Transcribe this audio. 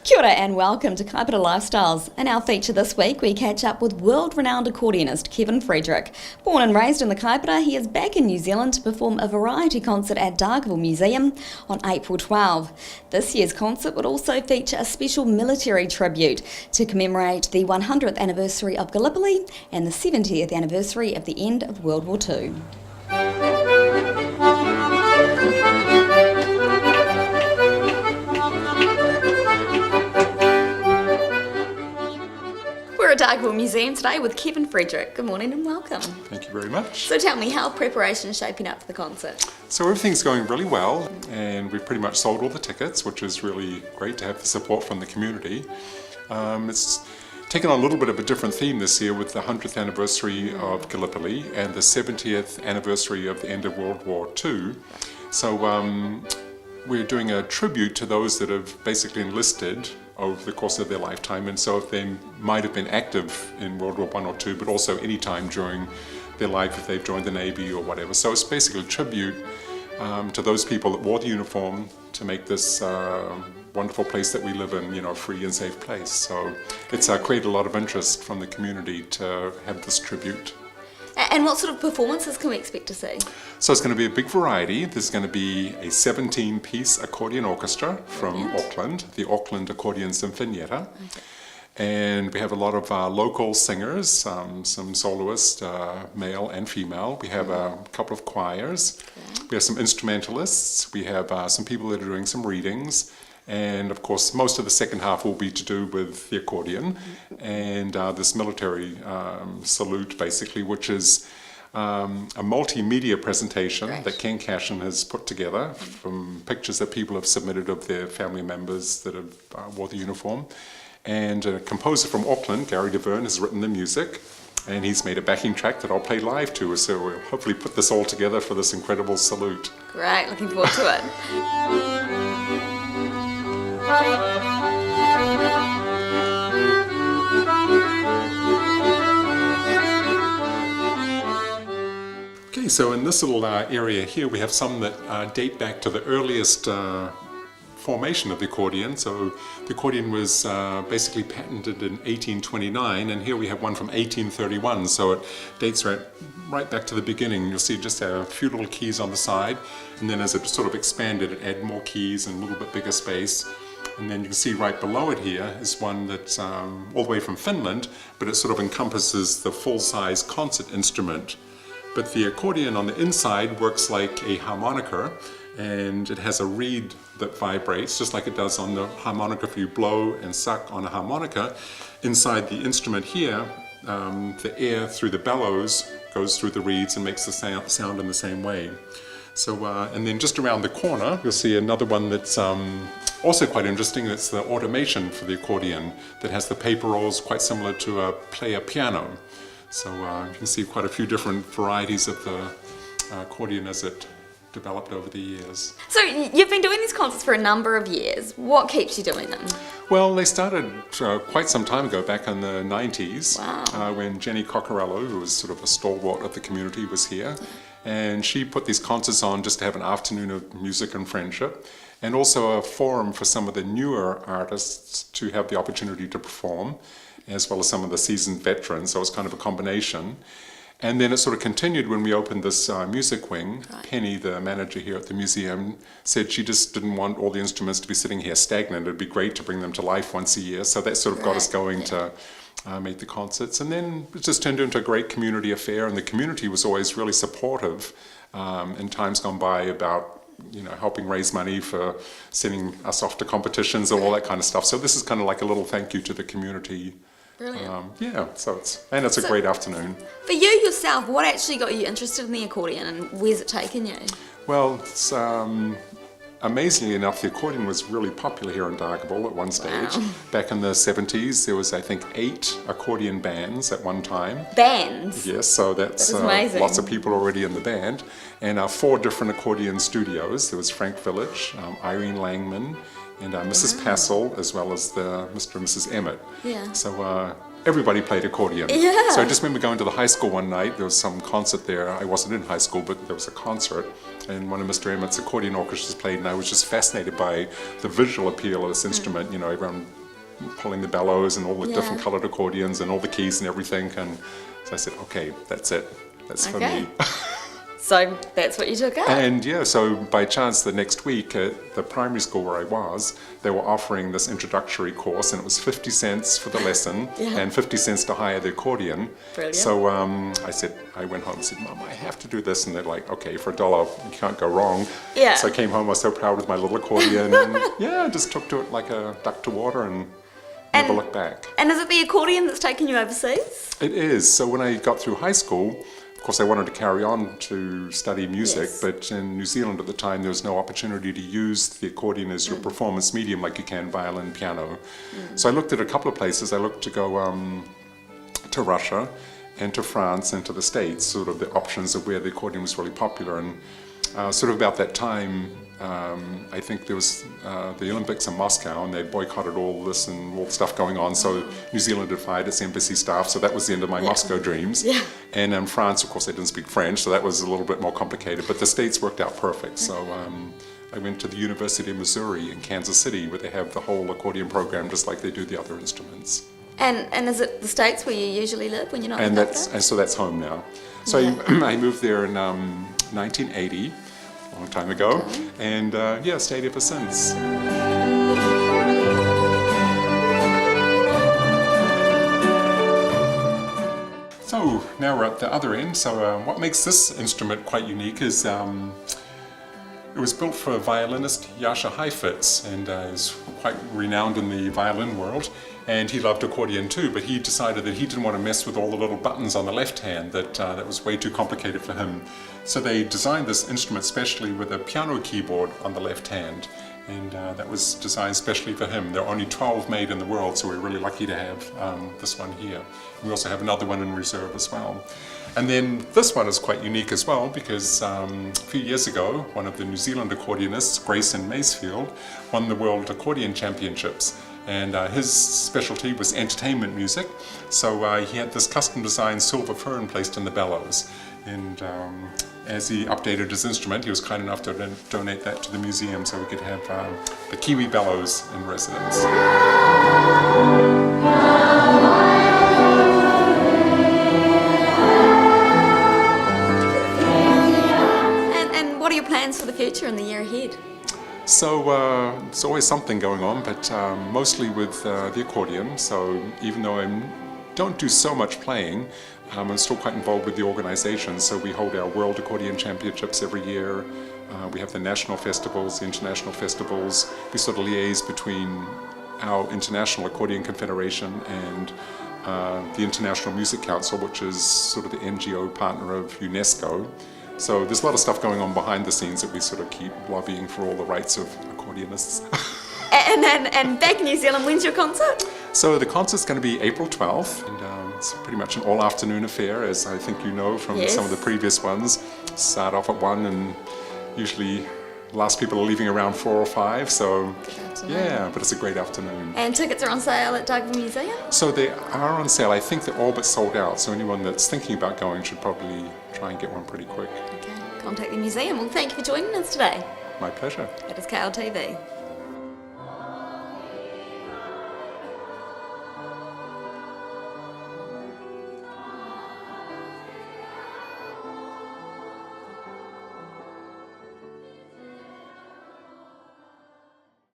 Kia ora and welcome to Kaipara Lifestyles. In our feature this week, we catch up with world-renowned accordionist Kevin Friedrich. Born and raised in the Kaipara, he is back in New Zealand to perform a variety concert at Dargaville Museum on April 12. This year's concert would also feature a special military tribute to commemorate the 100th anniversary of Gallipoli and the 70th anniversary of the end of World War II. We're at Dargaville Museum today with Kevin Friedrich. Good morning and welcome. Thank you very much. So tell me, how preparation is shaping up for the concert? So everything's going really well, and we've pretty much sold all the tickets, which is really great to have the support from the community. It's taken on a little bit of a different theme this year with the 100th anniversary of Gallipoli and the 70th anniversary of the end of World War II. So we're doing a tribute to those that have basically enlisted over the course of their lifetime, and so if they might have been active in World War I or II, but also any time during their life if they've joined the Navy or whatever. So it's basically a tribute to those people that wore the uniform to make this wonderful place that we live in, a free and safe place. So it's created a lot of interest from the community to have this tribute. And what sort of performances can we expect to see? So it's going to be a big variety. There's going to be a 17-piece accordion orchestra from Auckland, the Auckland Accordion Sinfonietta. Okay. And we have a lot of local singers, some soloists, male and female. We have a couple of choirs. Okay. We have some instrumentalists. We have some people that are doing some readings. And of course, most of the second half will be to do with the accordion and this military salute, basically, which is a multimedia presentation that Ken Cashin has put together from pictures that people have submitted of their family members that have wore the uniform. And a composer from Auckland, Gary DeVerne, has written the music, and he's made a backing track that I'll play live to. So we'll hopefully put this all together for this incredible salute. Great, looking forward to it. Okay, so in this little area here we have some that date back to the earliest formation of the accordion. So the accordion was basically patented in 1829, and here we have one from 1831, so it dates right back to the beginning. You'll see just a few little keys on the side, and then as it sort of expanded, it added more keys and a little bit bigger space. And then you can see right below it here is one that's all the way from Finland, but it sort of encompasses the full-size concert instrument. But the accordion on the inside works like a harmonica, and it has a reed that vibrates, just like it does on the harmonica. If you blow and suck on a harmonica, inside the instrument here, the air through the bellows goes through the reeds and makes the sound in the same way. So, and then just around the corner, you'll see another one that's also quite interesting. It's the automation for the accordion that has the paper rolls, quite similar to a player piano. So you can see quite a few different varieties of the accordion as it developed over the years. So you've been doing these concerts for a number of years. What keeps you doing them? Well, they started quite some time ago, back in the 90s, when Jenny Coccarello, who was sort of a stalwart of the community, was here. And she put these concerts on just to have an afternoon of music and friendship, and also a forum for some of the newer artists to have the opportunity to perform, as well as some of the seasoned veterans. So it was kind of a combination. And then it sort of continued when we opened this music wing. Penny, the manager here at the museum, said she just didn't want all the instruments to be sitting here stagnant. It'd be great to bring them to life once a year. So that sort of got us going to make the concerts. And then it just turned into a great community affair, and the community was always really supportive in times gone by about helping raise money for sending us off to competitions and all that kind of stuff. So this is kind of like a little thank you to the community. Brilliant. So it's a great afternoon. For you yourself, what actually got you interested in the accordion, and where's it taken you? Well, it's, amazingly enough, the accordion was really popular here in Dargaville at one stage. Wow. Back in the 70s, there was, I think, 8 accordion bands at one time. Bands? Yes, so that's amazing. Lots of people already in the band. And 4 different accordion studios. There was Frank Village, Irene Langman, and Mrs. Passel, as well as Mr. and Mrs. Emmett. Yeah. So everybody played accordion. Yeah. So I just remember going to the high school one night. There was some concert there. I wasn't in high school, but there was a concert. and one of Mr. Emmett's accordion orchestras played, and I was just fascinated by the visual appeal of this instrument. You know, everyone pulling the bellows and all the different coloured accordions and all the keys and everything. And so I said, okay, that's it. That's for me. So that's what you took up. And yeah, so by chance the next week at the primary school where I was, they were offering this introductory course, and it was 50 cents for the lesson and 50 cents to hire the accordion. Brilliant. So I went home and said, Mum, I have to do this. And they're like, okay, for $1, you can't go wrong. Yeah. So I came home, I was so proud with my little accordion. And I just took to it like a duck to water and never looked back. And is it the accordion that's taken you overseas? It is. So when I got through high school, of course, I wanted to carry on to study music, but in New Zealand at the time, there was no opportunity to use the accordion as your performance medium like you can violin, piano. So I looked at a couple of places. I looked to go to Russia and to France and to the States, sort of the options of where the accordion was really popular. And sort of about that time, I think there was the Olympics in Moscow, and they boycotted all this and all the stuff going on. So New Zealand had fired its embassy staff, so that was the end of my Moscow dreams. Yeah. And in France, of course, I didn't speak French, so that was a little bit more complicated. But the States worked out perfect. So I went to the University of Missouri in Kansas City, where they have the whole accordion program, just like they do the other instruments. And is it the States where you usually live when you're not? And so that's home now. So I moved there in 1980. A long time ago, and stayed ever since. So now we're at the other end. So what makes this instrument quite unique is it was built for violinist Jascha Heifetz, and is quite renowned in the violin world. And he loved accordion too, but he decided that he didn't want to mess with all the little buttons on the left hand, that was way too complicated for him. So they designed this instrument specially with a piano keyboard on the left hand, and that was designed specially for him. There are only 12 made in the world, so we're really lucky to have this one here. We also have another one in reserve as well. And then this one is quite unique as well, because a few years ago, one of the New Zealand accordionists, Grayson Masefield, won the World Accordion Championships. And his specialty was entertainment music, so he had this custom-designed silver fern placed in the bellows. And as he updated his instrument, he was kind enough to donate that to the museum so we could have the Kiwi bellows in residence. And what are your plans for the future and the year ahead? So there's always something going on, but mostly with the accordion. So even though I don't do so much playing, I'm still quite involved with the organization. So we hold our World Accordion Championships every year. We have the national festivals, the international festivals. We sort of liaise between our International Accordion Confederation and the International Music Council, which is sort of the NGO partner of UNESCO. So there's a lot of stuff going on behind the scenes that we sort of keep lobbying for all the rights of accordionists. And back in New Zealand, when's your concert? So the concert's going to be April 12th, and it's pretty much an all-afternoon affair, as I think you know from some of the previous ones. Start off at 1 and usually last people are leaving around 4 or 5, so yeah, but it's a great afternoon. And tickets are on sale at Dargaville Museum? So they are on sale. I think they're all but sold out, so anyone that's thinking about going should probably try and get one pretty quick. Okay, contact the museum. Well, thank you for joining us today. My pleasure. It is KLTV.